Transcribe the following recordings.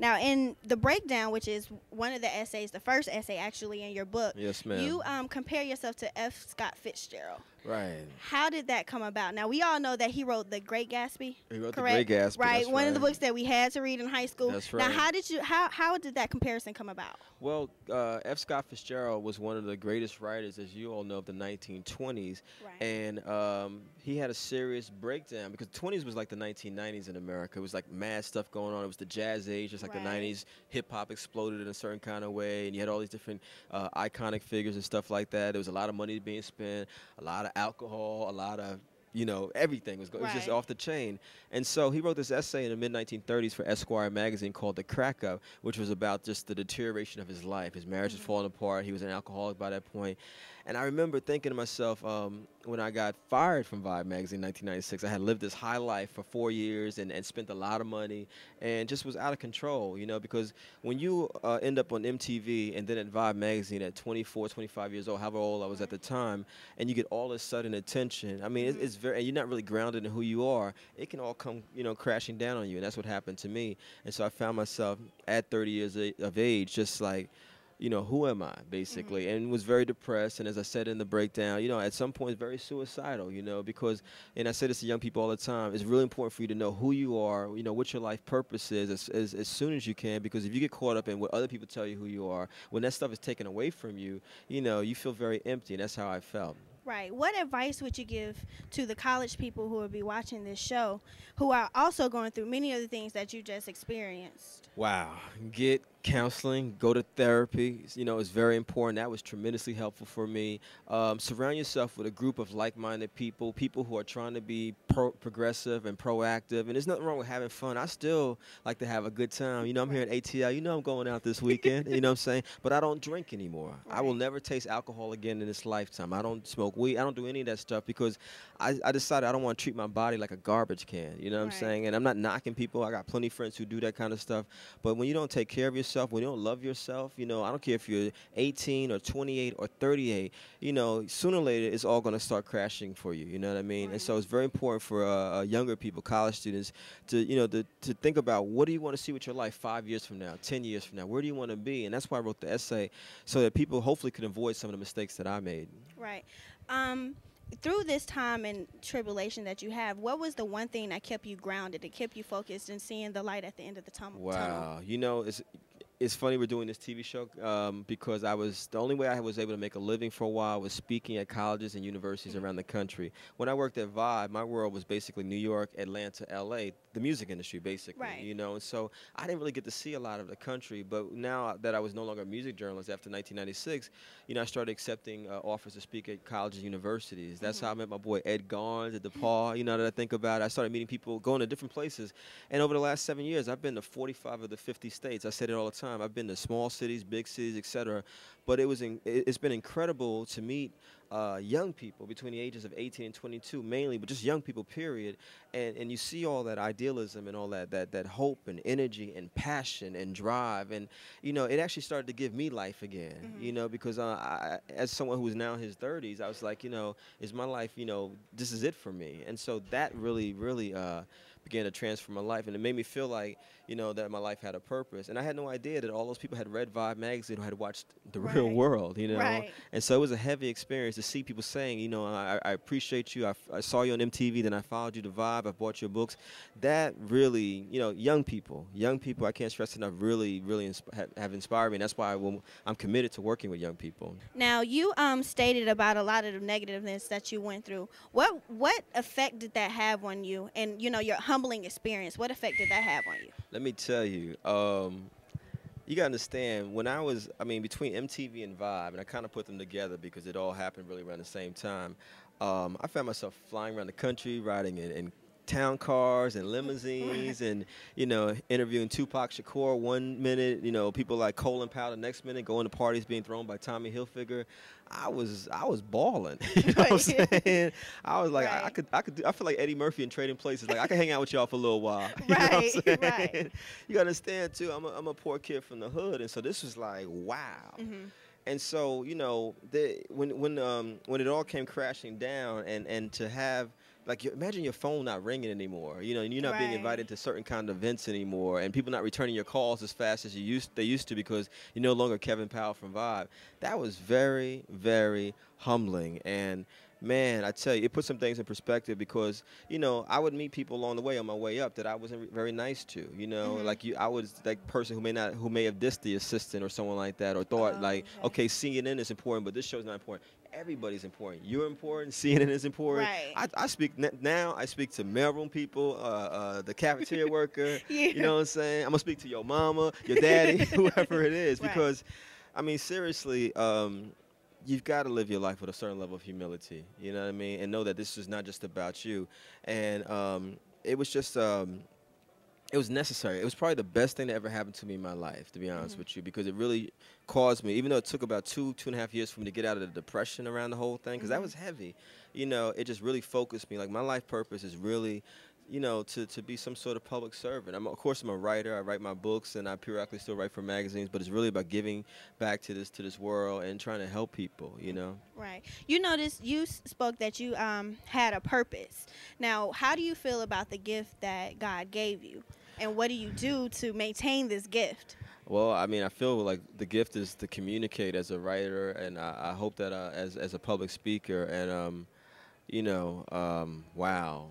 Now, in the breakdown, which is one of the essays, the first essay actually in your book, yes, ma'am. you compare yourself to F. Scott Fitzgerald. Right. How did that come about? Now, we all know that he wrote The Great Gatsby. He wrote correct? The Great Gatsby. Right, That's one of the right. books that we had to read in high school. That's right. Now, how did that comparison come about? Well, F. Scott Fitzgerald was one of the greatest writers, as you all know, of the 1920s. Right. And he had a serious breakdown because the 20s was like the 1990s in America. It was like mad stuff going on. It was the jazz age, just like Right. the 90s. Hip-hop exploded in a certain kind of way, and you had all these different iconic figures and stuff like that. There was a lot of money being spent, a lot of alcohol, a lot of everything was it was just Right. off the chain. And so he wrote this essay in the mid-1930s for Esquire magazine called The Crack Up, which was about just the deterioration of his life. His marriage was falling apart. He was an alcoholic by that point. And I remember thinking to myself, when I got fired from Vibe magazine in 1996, I had lived this high life for 4 years and spent a lot of money and just was out of control, because when you end up on MTV and then at Vibe magazine at 24, 25 years old, however old I was at the time, and you get all this sudden attention, I mean, it's very, and you're not really grounded in who you are, it can all come, crashing down on you. And that's what happened to me. And so I found myself at 30 years of age, just like, who am I, basically, and was very depressed. And as I said in the breakdown, at some point, very suicidal, because, and I say this to young people all the time, it's really important for you to know who you are, what your life purpose is as soon as you can, because if you get caught up in what other people tell you who you are, when that stuff is taken away from you, you feel very empty, and that's how I felt. Right. What advice would you give to the college people who will be watching this show who are also going through many of the things that you just experienced? Wow. Get counseling, go to therapy, is very important. That was tremendously helpful for me. Surround yourself with a group of like-minded people who are trying to be progressive and proactive. And there's nothing wrong with having fun. I still like to have a good time. I'm here at ATL. I'm going out this weekend, what I'm saying? But I don't drink anymore. Right. I will never taste alcohol again in this lifetime. I don't smoke weed. I don't do any of that stuff because I decided I don't want to treat my body like a garbage can. You know what I'm saying? And I'm not knocking people. I got plenty of friends who do that kind of stuff. But when you don't take care of yourself, when you don't love yourself, I don't care if you're 18 or 28 or 38, sooner or later it's all going to start crashing for you. You know what I mean? Right. And so it's very important for younger people, college students, to think about what do you want to see with your life 5 years from now, 10 years from now? Where do you want to be? And that's why I wrote the essay, so that people hopefully could avoid some of the mistakes that I made. Right. Through this time and tribulation that you have, what was the one thing that kept you grounded, that kept you focused and seeing the light at the end of the tunnel? Wow. It's funny we're doing this TV show because the only way I was able to make a living for a while was speaking at colleges and universities around the country. When I worked at Vibe, my world was basically New York, Atlanta, LA, the music industry basically, Right. And so I didn't really get to see a lot of the country. But now that I was no longer a music journalist after 1996, I started accepting offers to speak at colleges and universities. That's how I met my boy Ed Garnes at DePaul, that I think about. I started meeting people, going to different places. And over the last 7 years, I've been to 45 of the 50 states. I said it all the time. I've been to small cities, big cities, etc. But it's been incredible to meet young people between the ages of 18 and 22 mainly, but just young people, period. And you see all that idealism and all that hope and energy and passion and drive. And, it actually started to give me life again, because as someone who is now in his 30s, I was like, is my life, this is it for me. And so that really, really began to transform my life. And it made me feel like, that my life had a purpose. And I had no idea that all those people had read Vibe magazine or had watched The Real World, Right. And so it was a heavy experience to see people saying, I appreciate you. I saw you on MTV, then I followed you to Vibe. I bought your books. That really, young people, I can't stress enough, really, really have inspired me. And that's why I'm committed to working with young people. Now, you stated about a lot of the negativeness that you went through. What effect did that have on you? And, your humbling experience, what effect did that have on you? Let me tell you, you got to understand, when between MTV and Vibe, and I kind of put them together because it all happened really around the same time, I found myself flying around the country, riding in town cars and limousines and, interviewing Tupac Shakur 1 minute, people like Colin Powell the next minute, going to parties being thrown by Tommy Hilfiger. I was balling. You know what I'm saying? I was like, Right. I feel like Eddie Murphy in Trading Places. Like, I can hang out with y'all for a little while. You know what I'm Right, saying? right. You gotta understand too, I'm a poor kid from the hood, and so this was like, wow. And so, when it all came crashing down, and to have, like imagine your phone not ringing anymore, and you're not being Right. invited to certain kind of events anymore, and people not returning your calls as fast as they used to because you're no longer Kevin Powell from Vibe. That was very, very humbling, and man, I tell you, it put some things in perspective because I would meet people along the way on my way up that I wasn't very nice to, Mhm. like I was that person who may have dissed the assistant or someone like that, or thought Oh, like, okay. okay, CNN is important, but this show's not important. Everybody's important. You're important. CNN is important. Right. I speak now. I speak to mailroom people, the cafeteria worker. You Yeah. know what I'm saying? I'm gonna speak to your mama, your daddy, whoever it is, Right. because, I mean, seriously, you've got to live your life with a certain level of humility. You know what I mean? And know that this is not just about you. And it was just. It was necessary. It was probably the best thing that ever happened to me in my life, to be honest Mhm. with you, because it really caused me, even though it took about 2.5 years for me to get out of the depression around the whole thing, because that Mhm. was heavy. It just really focused me. Like, my life purpose is really, to be some sort of public servant. Of course, I'm a writer. I write my books, and I periodically still write for magazines, but it's really about giving back to this world and trying to help people. Right. You noticed you spoke that you had a purpose. Now, how do you feel about the gift that God gave you, and what do you do to maintain this gift? Well, I mean, I feel like the gift is to communicate as a writer, and I hope that as a public speaker, and wow,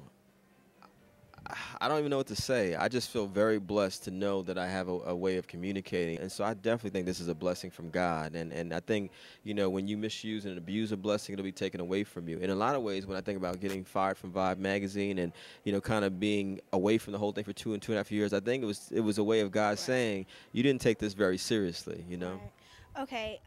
I don't even know what to say. I just feel very blessed to know that I have a way of communicating, and so I definitely think this is a blessing from God. And I think when you misuse and abuse a blessing, it'll be taken away from you. In a lot of ways, when I think about getting fired from Vibe magazine and kind of being away from the whole thing for 2.5 years, I think it was a way of God Right. saying you didn't take this very seriously. Right. Okay.